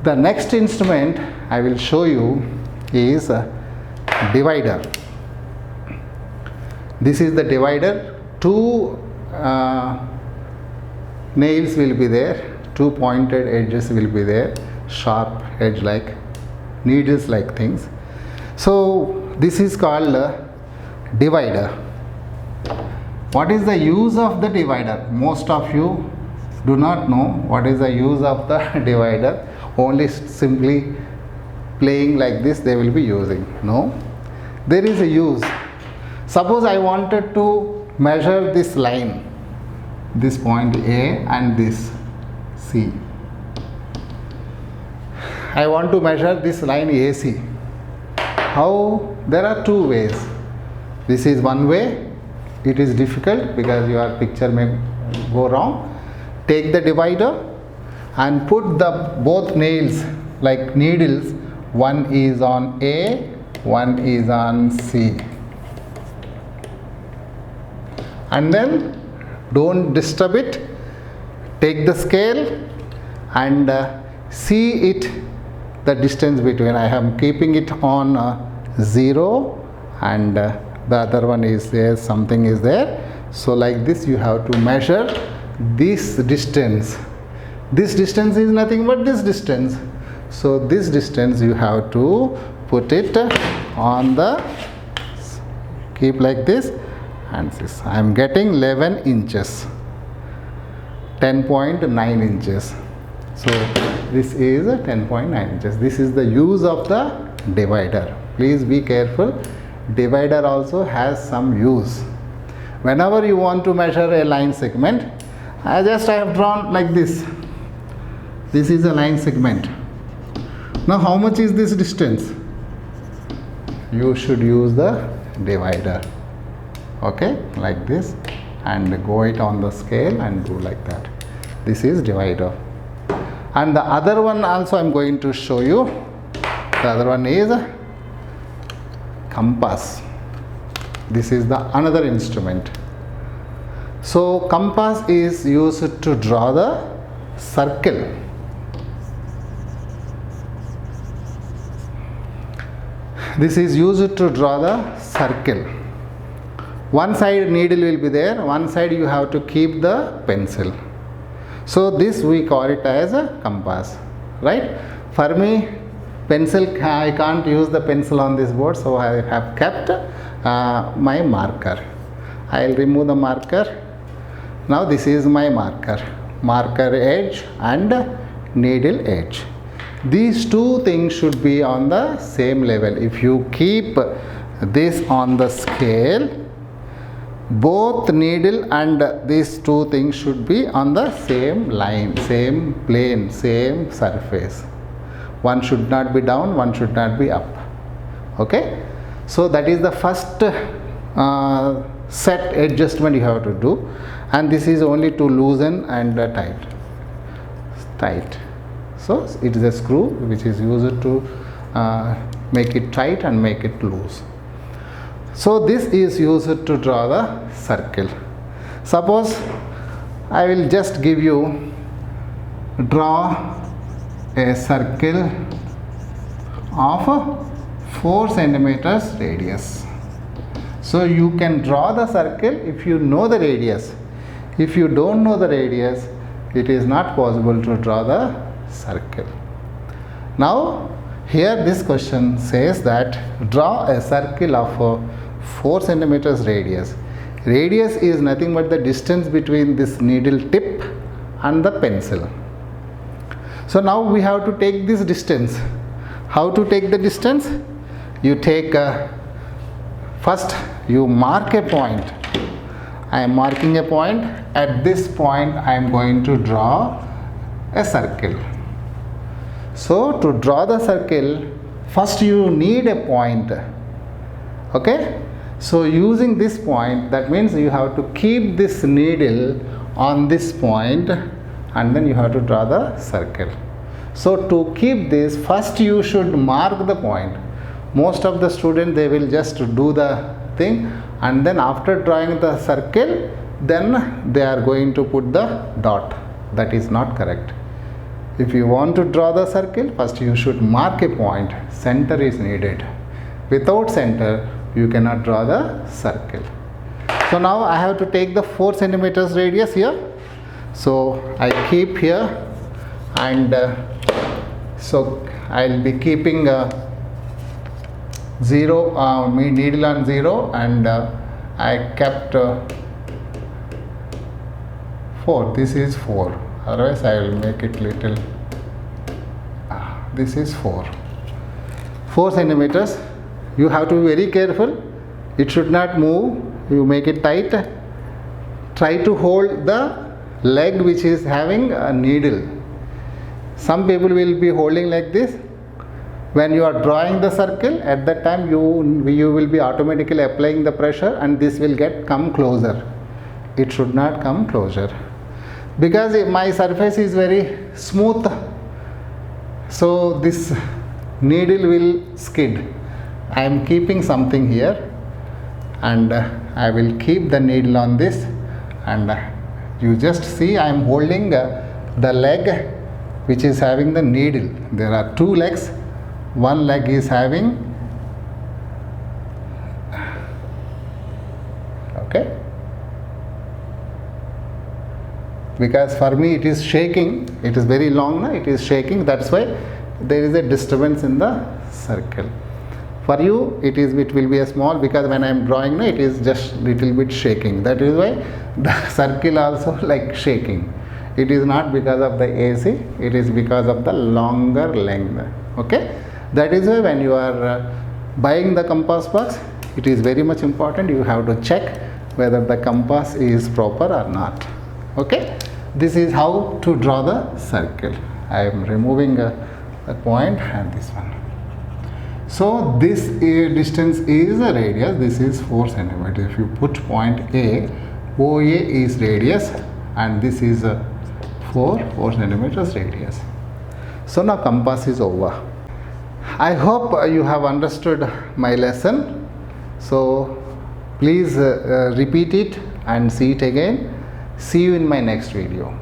The next instrument I will show you is a divider. This is the divider. Two nails will be there, two pointed edges will be there, sharp edge like needles like things. So this is called a divider. What is the use of the divider? Most of you do not know what is the use of the divider. Only simply playing like this they will be using. No, there is a use. Suppose I wanted to measure this line, this point A and this C. I want to measure this line AC. How? There are two ways. This is one way. It is difficult because your picture may go wrong. Take the divider and put the both nails like needles. One is on A, one is on C. And then don't disturb it. Take the scale and see it, the distance between. I am keeping it on 0 and the other one is there, something is there. So like this you have to measure this distance. This distance is nothing but this distance. So this distance you have to put it on the, keep like this, and this. I am getting 11 inches, 10.9 inches. So this is 10.9 inches. This is the use of the divider. Please be careful. Divider also has some use. Whenever you want to measure a line segment, I have drawn like this. This is a line segment. Now how much is this distance? You should use the divider. Okay, like this, and go it on the scale and do like that. This is divider. And the other one also I am going to show you. The other one is compass. This is the another instrument. So compass is used to draw the circle. This is used to draw the circle. One side needle will be there, one side you have to keep the pencil. So this we call it as a compass, right? For me, pencil, I can't use the pencil on this board, so I have kept my marker. I will remove the marker. Now this is my marker edge and needle edge. These two things should be on the same level. If you keep this on the scale, both needle and these two things should be on the same line, same plane, same surface. One should not be down, one should not be up. Okay, so that is the first set adjustment you have to do, and this is only to loosen and tight. So it is a screw which is used to make it tight and make it loose. So this is used to draw the circle. Suppose I will just give you, draw a circle of 4 centimeters radius. So you can draw the circle if you know the radius. If you don't know the radius, it is not possible to draw the circle. Now here this question says that draw a circle of 4 centimeters radius. Radius is nothing but the distance between this needle tip and the pencil. So now we have to take this distance. How to take the distance? You take first you mark a point. I am marking a point. At this point I am going to draw a circle. So to draw the circle, first you need a point. Okay, so using this point, that means you have to keep this needle on this point and then you have to draw the circle. So to keep this, first you should mark the point. Most of the students, they will just do the thing, and then after drawing the circle, then they are going to put the dot. That is not correct. If you want to draw the circle, first you should mark a point. Center is needed. Without center, you cannot draw the circle. So now I have to take the 4 centimeters radius here. So I keep here, and so I'll be keeping 0, needle on 0, and I kept 4. This is 4. Otherwise I will make it little. This is 4 centimeters. You have to be very careful. It should not move. You make it tight. Try to hold the leg which is having a needle. Some people will be holding like this. When you are drawing the circle, at that time you will be automatically applying the pressure, and this will come closer. It should not come closer, because my surface is very smooth, so this needle will skid. I am keeping something here, and I will keep the needle on this, and you just see I am holding the leg which is having the needle. There are 2 legs. One leg is having, okay, because for me it is shaking. It is very long now, it is shaking. That's why there is a disturbance in the circle. For you it will be a small, because when I am drawing now, it is just little bit shaking. That is why the circle also like shaking. It is not because of the AC, it is because of the longer length. Okay, that is why when you are buying the compass box, it is very much important. You have to check whether the compass is proper or not. Okay, this is how to draw the circle. I am removing a point and this one. So this distance is a radius. This is 4 centimeters. If you put point A, OA is radius, and this is 4 centimeters radius. So now compass is over. I hope you have understood my lesson. So please repeat it and see it again. See you in my next video.